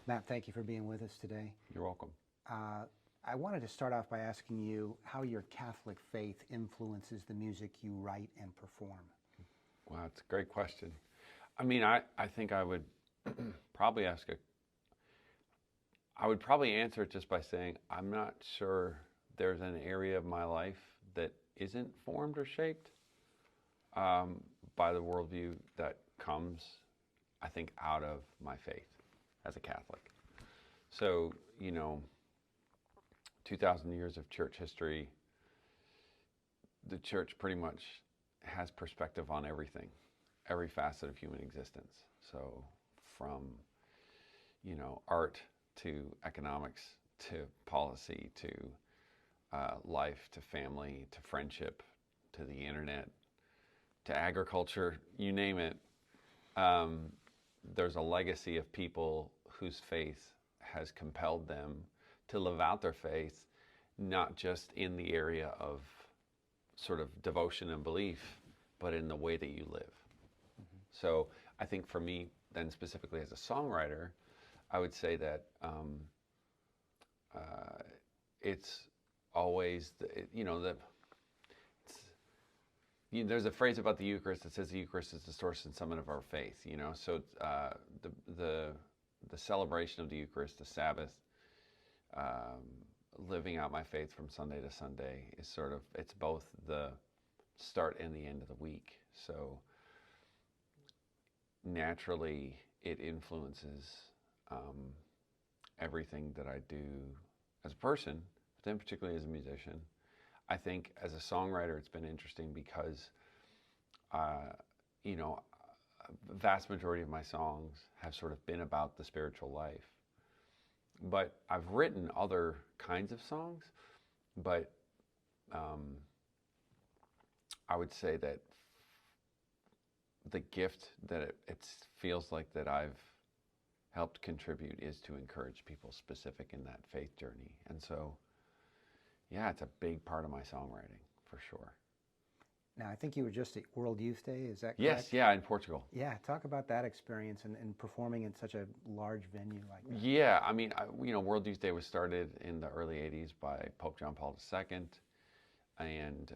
Matt, thank you for being with us today. You're welcome. I wanted to start off by asking you how your Catholic faith influences the music you write and perform. Wow, it's a great question. I mean, I think I would probably I would probably answer it just by saying I'm not sure there's an area of my life that isn't formed or shaped by the worldview that comes, I think, out of my faith as a Catholic. So, 2,000 years of church history, the church pretty much has perspective on everything, every facet of human existence. So from, art to economics to policy to life to family to friendship to the internet to agriculture, you name it. There's a legacy of people whose faith has compelled them to live out their faith, not just in the area of sort of devotion and belief, but in the way that you live. Mm-hmm. So I think for me, then specifically as a songwriter, I would say that it's always, there's a phrase about the Eucharist that says the Eucharist is the source and summit of our faith, So the celebration of the Eucharist, the Sabbath, living out my faith from Sunday to Sunday is it's both the start and the end of the week. So naturally it influences everything that I do as a person, but then particularly as a musician. I think as a songwriter, it's been interesting because, a vast majority of my songs have sort of been about the spiritual life. But I've written other kinds of songs, but I would say that the gift that it feels like that I've helped contribute is to encourage people specific in that faith journey. And so, yeah, it's a big part of my songwriting, for sure. Now, I think you were just at World Youth Day, is that correct? Yes, yeah, in Portugal. Yeah, talk about that experience and performing in such a large venue like that. Yeah, I mean, World Youth Day was started in the early 80s by Pope John Paul II, and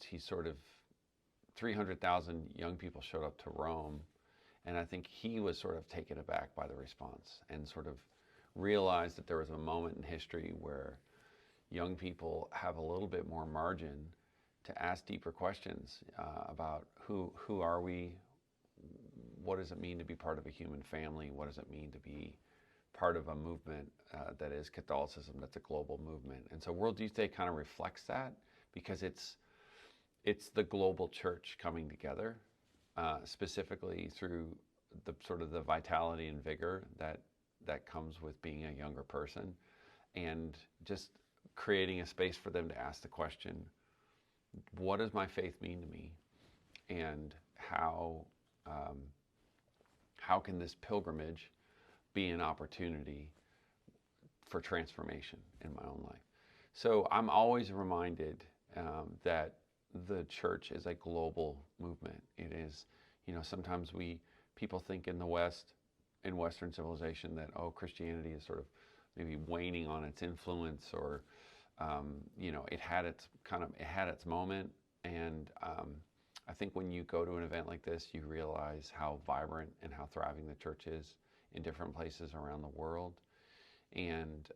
he sort of, 300,000 young people showed up to Rome, and I think he was sort of taken aback by the response and sort of realized that there was a moment in history where young people have a little bit more margin to ask deeper questions about who are we, what does it mean to be part of a human family, what does it mean to be part of a movement that is Catholicism, that's a global movement. And so World Youth Day kind of reflects that because it's the global church coming together, specifically through the sort of the vitality and vigor that comes with being a younger person, and just creating a space for them to ask the question, what does my faith mean to me, and how can this pilgrimage be an opportunity for transformation in my own life? So I'm always reminded that the church is a global movement. It is, sometimes people think in the West, in Western civilization, that Christianity is sort of maybe waning on its influence, or it had its moment. And I think when you go to an event like this, you realize how vibrant and how thriving the church is in different places around the world. And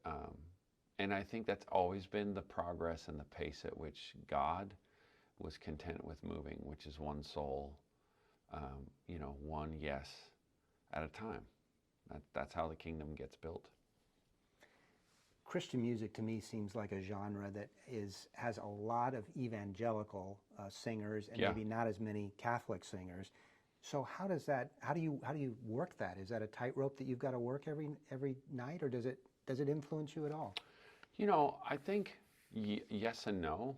I think that's always been the progress and the pace at which God was content with moving, which is one soul, one yes at a time. That's how the kingdom gets built. Christian music to me seems like a genre that has a lot of evangelical singers and maybe not as many Catholic singers. So how do you work that? Is that a tightrope that you've got to work every night, or does it influence you at all? I think yes and no.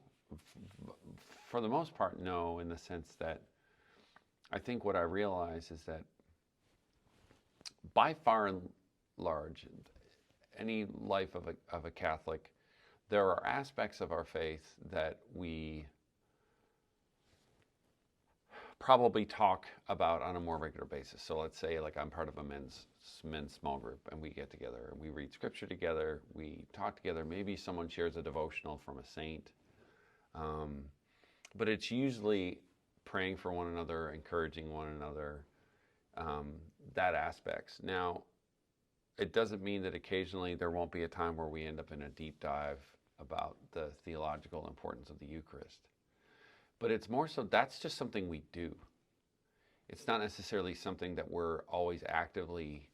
For the most part, no, in the sense that I think what I realize is that by far and large, any life of a Catholic, there are aspects of our faith that we probably talk about on a more regular basis. So let's say like I'm part of a men's small group, and we get together and we read scripture together, we talk together, maybe someone shares a devotional from a saint, but it's usually praying for one another, encouraging one another, that aspects. Now, it doesn't mean that occasionally there won't be a time where we end up in a deep dive about the theological importance of the Eucharist. But it's more so that's just something we do. It's not necessarily something that we're always actively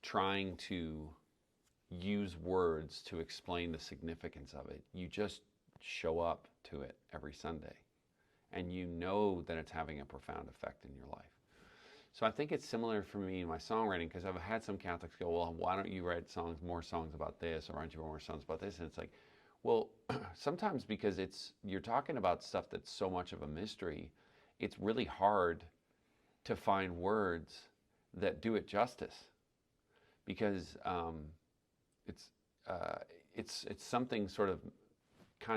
trying to use words to explain the significance of it. You just show up to it every Sunday, and you know that it's having a profound effect in your life. So I think it's similar for me in my songwriting, because I've had some Catholics go, well, why don't you write more songs about this, or why don't you write more songs about this? And it's like, well, sometimes because you're talking about stuff that's so much of a mystery, it's really hard to find words that do it justice, because it's something sort of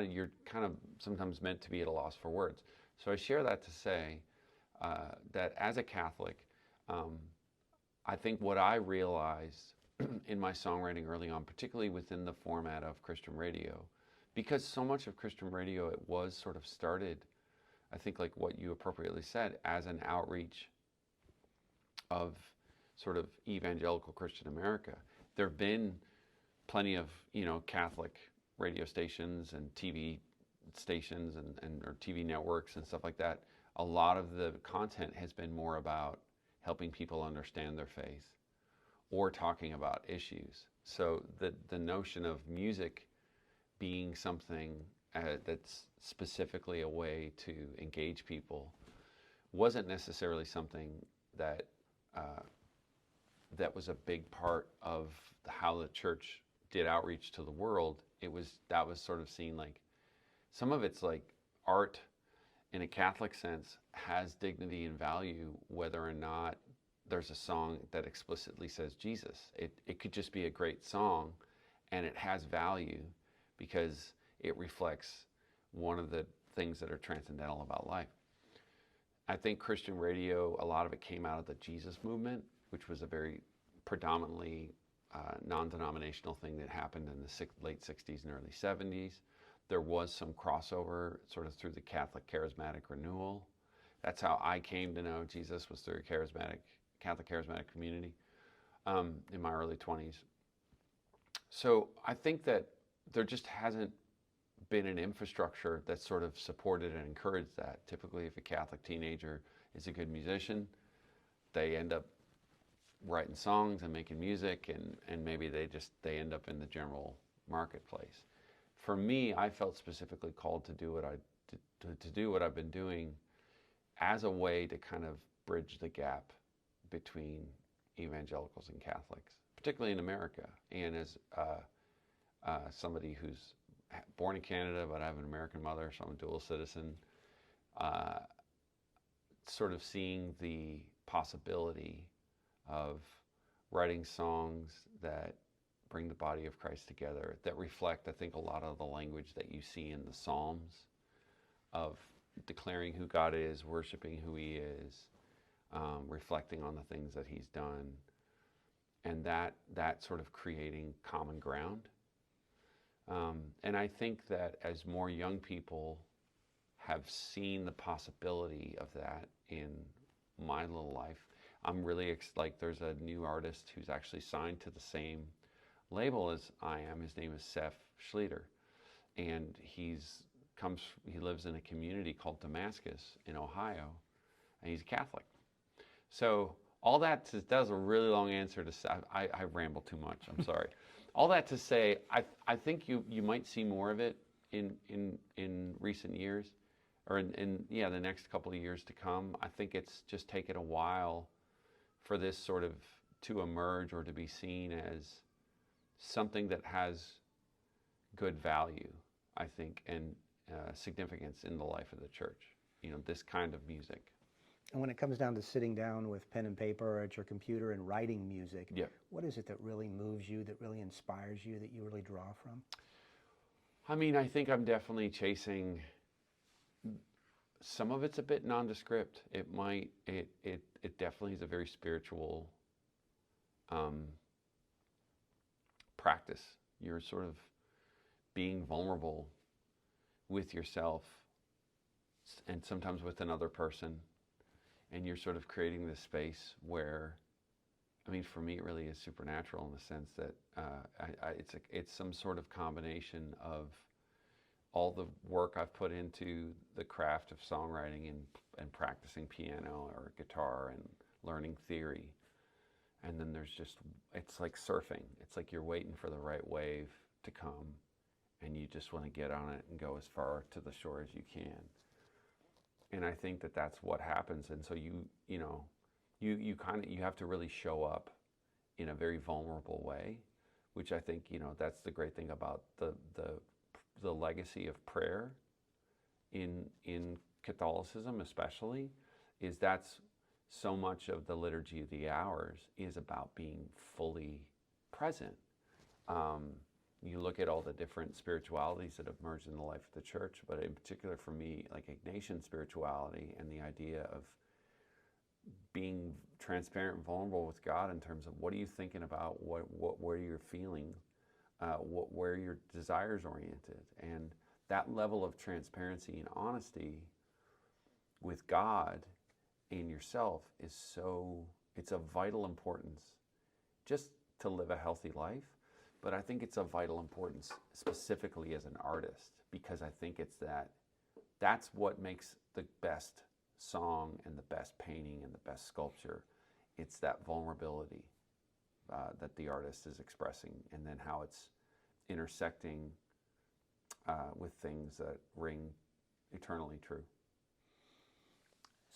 you're kind of sometimes meant to be at a loss for words. So I share that to say that as a Catholic, I think what I realized in my songwriting early on, particularly within the format of Christian radio, because so much of Christian radio, it was sort of started, I think like what you appropriately said, as an outreach of sort of evangelical Christian America. There have been plenty of, Catholic radio stations and TV stations and or TV networks and stuff like that. A lot of the content has been more about helping people understand their faith or talking about issues. So the notion of music being something that's specifically a way to engage people wasn't necessarily something that that was a big part of how the church did outreach to the world. That was sort of seen like, some of it's like art in a Catholic sense has dignity and value whether or not there's a song that explicitly says Jesus. It could just be a great song, and it has value because it reflects one of the things that are transcendental about life. I think Christian radio, a lot of it came out of the Jesus movement, which was a very predominantly non-denominational thing that happened in the late 60s and early 70s. There was some crossover sort of through the Catholic charismatic renewal. That's how I came to know Jesus, was through a Catholic charismatic community in my early 20s. So I think that there just hasn't been an infrastructure that sort of supported and encouraged that. Typically, if a Catholic teenager is a good musician, they end up writing songs and making music, and maybe they end up in the general marketplace. For me, I felt specifically called to do what I've been doing as a way to kind of bridge the gap between evangelicals and Catholics, particularly in America. And as somebody who's born in Canada, but I have an American mother, so I'm a dual citizen, sort of seeing the possibility of writing songs that bring the body of Christ together, that reflect, I think, a lot of the language that you see in the Psalms of declaring who God is, worshiping who He is, reflecting on the things that He's done, and that sort of creating common ground. And I think that as more young people have seen the possibility of that in my little life, I'm really like there's a new artist who's actually signed to the same label as I am. His name is Seth Schleter, and he lives in a community called Damascus in Ohio, and he's a Catholic. So all that was a really long answer to say. I ramble too much. I'm sorry. All that to say, I think you might see more of it in recent years, or in the next couple of years to come. I think it's just taken a while for this sort of to emerge or to be seen as something that has good value, I think, and significance in the life of the church. This kind of music. And when it comes down to sitting down with pen and paper or at your computer and writing music, yeah. What is it that really moves you, that really inspires you, that you really draw from? I mean, I think I'm definitely chasing some of it's a bit nondescript. It definitely is a very spiritual practice. You're sort of being vulnerable with yourself and sometimes with another person, and you're sort of creating this space where, I mean, for me, it really is supernatural in the sense that it's some sort of combination of all the work I've put into the craft of songwriting and practicing piano or guitar and learning theory. And then there's just, it's like surfing. It's like you're waiting for the right wave to come, and you just want to get on it and go as far to the shore as you can. And I think that that's what happens. And so you have to really show up in a very vulnerable way, which I think, that's the great thing about the legacy of prayer in Catholicism especially, is that's so much of the Liturgy of the Hours is about being fully present. You look at all the different spiritualities that have emerged in the life of the church, but in particular for me, like Ignatian spirituality and the idea of being transparent and vulnerable with God in terms of what are you thinking about, where you're feeling, where your desires oriented, and that level of transparency and honesty with God and yourself is it's of vital importance just to live a healthy life. But I think it's of vital importance specifically as an artist, because I think that's what makes the best song and the best painting and the best sculpture. It's that vulnerability that the artist is expressing, and then how it's intersecting with things that ring eternally true.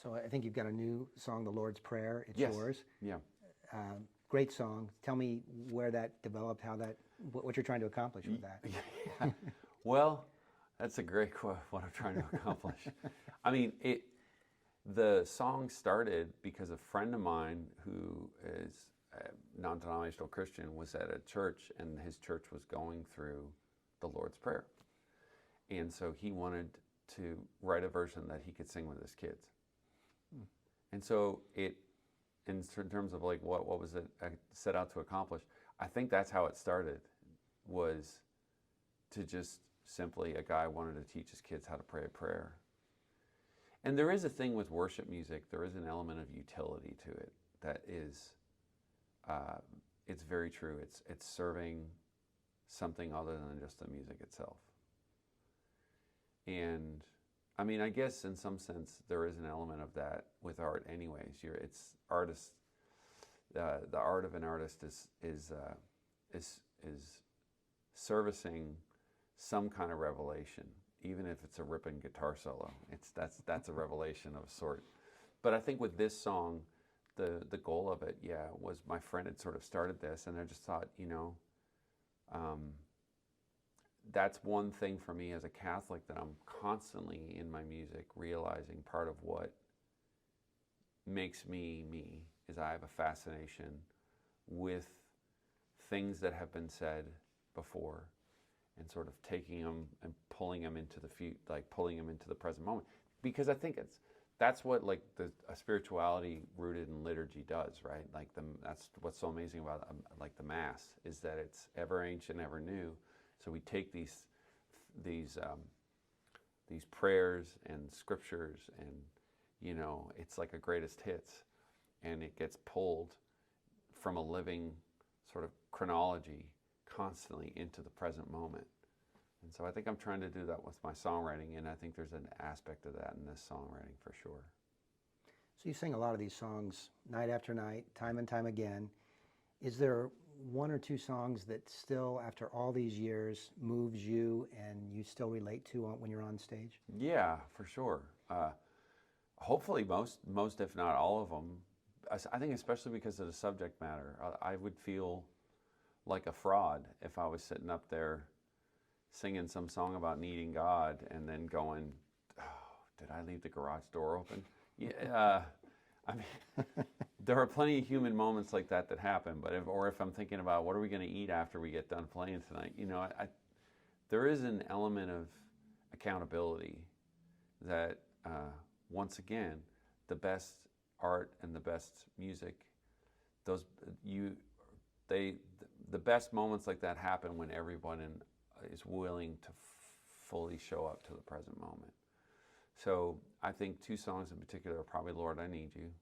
So I think you've got a new song, The Lord's Prayer. It's Yes. yours. Yeah. Great song. Tell me where that developed, what you're trying to accomplish with that. Yeah. Well, that's a great question, what I'm trying to accomplish. I mean, the song started because a friend of mine who is a non-denominational Christian was at a church, and his church was going through the Lord's Prayer. And so he wanted to write a version that he could sing with his kids. And so in terms of like what was it I set out to accomplish, I think that's how it started, was to just simply, a guy wanted to teach his kids how to pray a prayer. And there is a thing with worship music, there is an element of utility to it that is, it's very true. It's serving something other than just the music itself. And I mean, I guess in some sense there is an element of that with art anyways. It's artists, the art of an artist is servicing some kind of revelation, even if it's a ripping guitar solo. That's a revelation of a sort. But I think with this song, the goal of it, was my friend had sort of started this, and I just thought, that's one thing for me as a Catholic that I'm constantly in my music realizing part of what makes me me is I have a fascination with things that have been said before, and sort of taking them and pulling them into the future, like pulling them into the present moment. Because I think that's what like a spirituality rooted in liturgy does, right? Like that's what's so amazing about like the Mass, is that it's ever ancient, ever new. So we take these prayers and scriptures, and it's like a greatest hits, and it gets pulled from a living sort of chronology constantly into the present moment. And so I think I'm trying to do that with my songwriting, and I think there's an aspect of that in this songwriting for sure. So you sing a lot of these songs night after night, time and time again. Is there one or two songs that still, after all these years, moves you and you still relate to when you're on stage? Yeah, for sure. Hopefully most if not all of them. I think especially because of the subject matter. I would feel like a fraud if I was sitting up there singing some song about needing God and then going, oh, did I leave the garage door open? Yeah, I mean, there are plenty of human moments like that happen, but if I'm thinking about what are we going to eat after we get done playing tonight, there is an element of accountability that once again, the best art and the best music, the best moments like that happen when everyone is willing to fully show up to the present moment. So I think two songs in particular are probably "Lord, I Need You"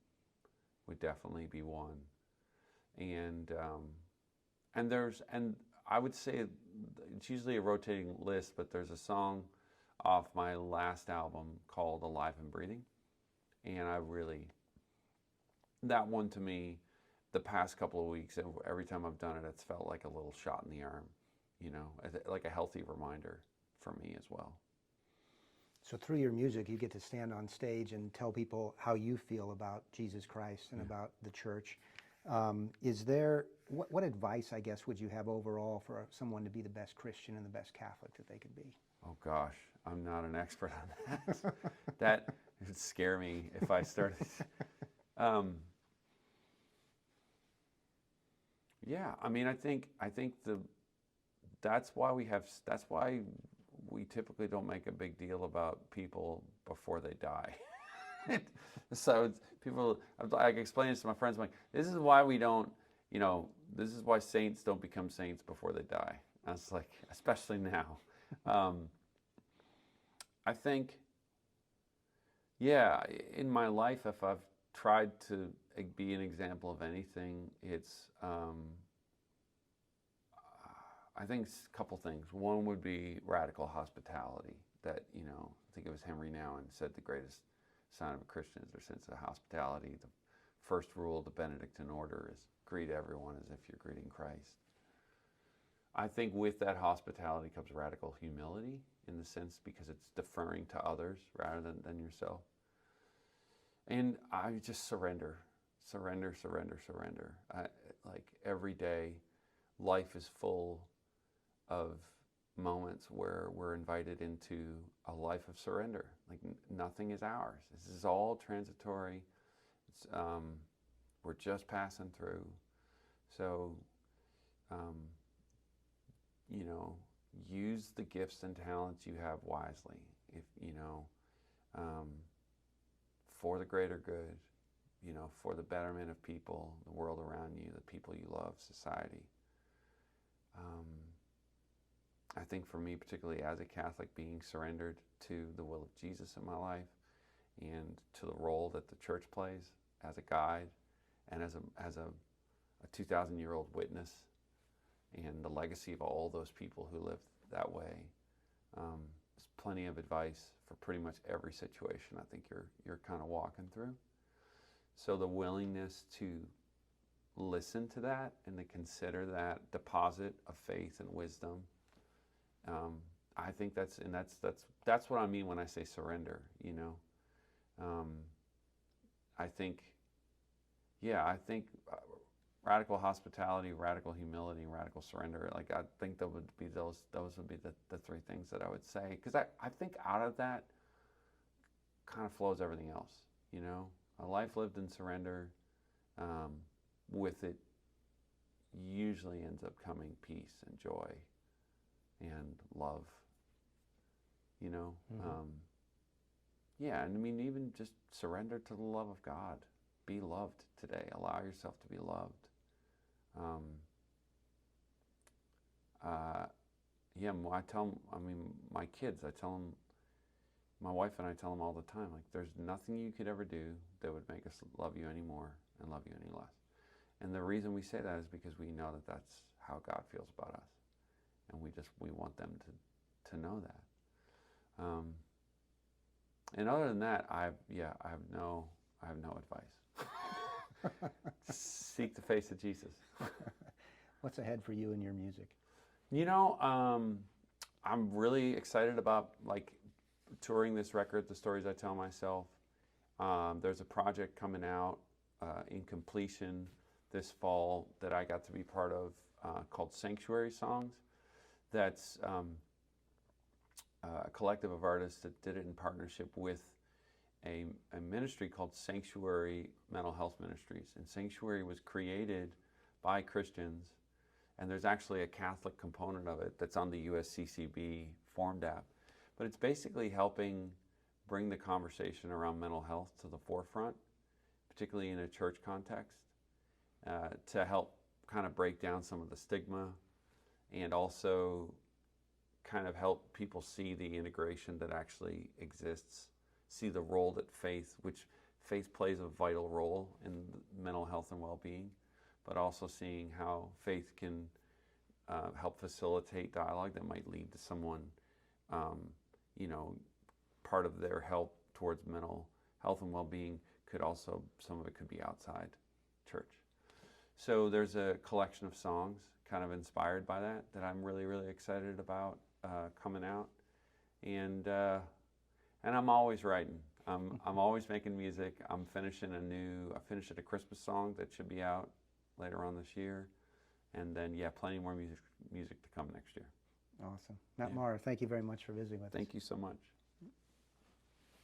would definitely be one, and I would say it's usually a rotating list, but there's a song off my last album called "Alive and Breathing," and that one to me, the past couple of weeks, every time I've done it, it's felt like a little shot in the arm, like a healthy reminder for me as well. So through your music, you get to stand on stage and tell people how you feel about Jesus Christ and about the church. What advice, I guess, would you have overall for someone to be the best Christian and the best Catholic that they could be? Oh gosh, I'm not an expert on that. That would scare me if I started. Yeah, I mean, I think that's why we typically don't make a big deal about people before they die. So I explain this to my friends. I'm like, this is why we don't, this is why saints don't become saints before they die. I was like, especially now. I think, yeah, in my life, if I've tried to be an example of anything, it's, I think a couple things. One would be radical hospitality. That, I think it was Henry Nouwen said the greatest sign of a Christian is their sense of hospitality. The first rule of the Benedictine order is greet everyone as if you're greeting Christ. I think with that hospitality comes radical humility, in the sense because it's deferring to others rather than yourself. And I just surrender. Like every day, life is full of moments where we're invited into a life of surrender. Like nothing is ours. This is all transitory. It's, we're just passing through. So, use the gifts and talents you have wisely. If for the greater good, for the betterment of people, the world around you, the people you love, society. I think for me, particularly as a Catholic, being surrendered to the will of Jesus in my life and to the role that the church plays as a guide and as a 2,000-year-old witness, and the legacy of all those people who lived that way. There's plenty of advice for pretty much every situation I think you're kind of walking through. So the willingness to listen to that and to consider that deposit of faith and wisdom, I think that's what I mean when I say surrender. I think radical hospitality, radical humility, and radical surrender. Like I think those would be the three things that I would say, because I think out of that kind of flows everything else. A life lived in surrender, with it usually ends up coming peace and joy and love. Yeah, and I mean, even just surrender to the love of God. Be loved today. Allow yourself to be loved. My kids, my wife and I tell them all the time, like, there's nothing you could ever do that would make us love you any more and love you any less. And the reason we say that is because we know that that's how God feels about us. And we want them to know that. And other than that, I have no advice. Seek the face of Jesus. What's ahead for you in your music? I'm really excited about touring this record, The Stories I Tell Myself. There's a project coming out in completion this fall that I got to be part of called Sanctuary Songs. That's a collective of artists that did it in partnership with a ministry called Sanctuary Mental Health Ministries. And Sanctuary was created by Christians, and there's actually a Catholic component of it that's on the USCCB Formed app. But it's basically helping bring the conversation around mental health to the forefront, particularly in a church context, to help kind of break down some of the stigma, and also kind of help people see the integration that actually exists, see the role that faith plays a vital role in mental health and well-being, but also seeing how faith can help facilitate dialogue that might lead to someone, part of their help towards mental health and well-being could also, some of it could be outside church. So there's a collection of songs kind of inspired by that I'm really, really excited about coming out. And I'm always writing. I'm always making music. I finished a Christmas song that should be out later on this year. And then, plenty more music to come next year. Awesome. Matt Maher, thank you very much for visiting with us. Thank you so much.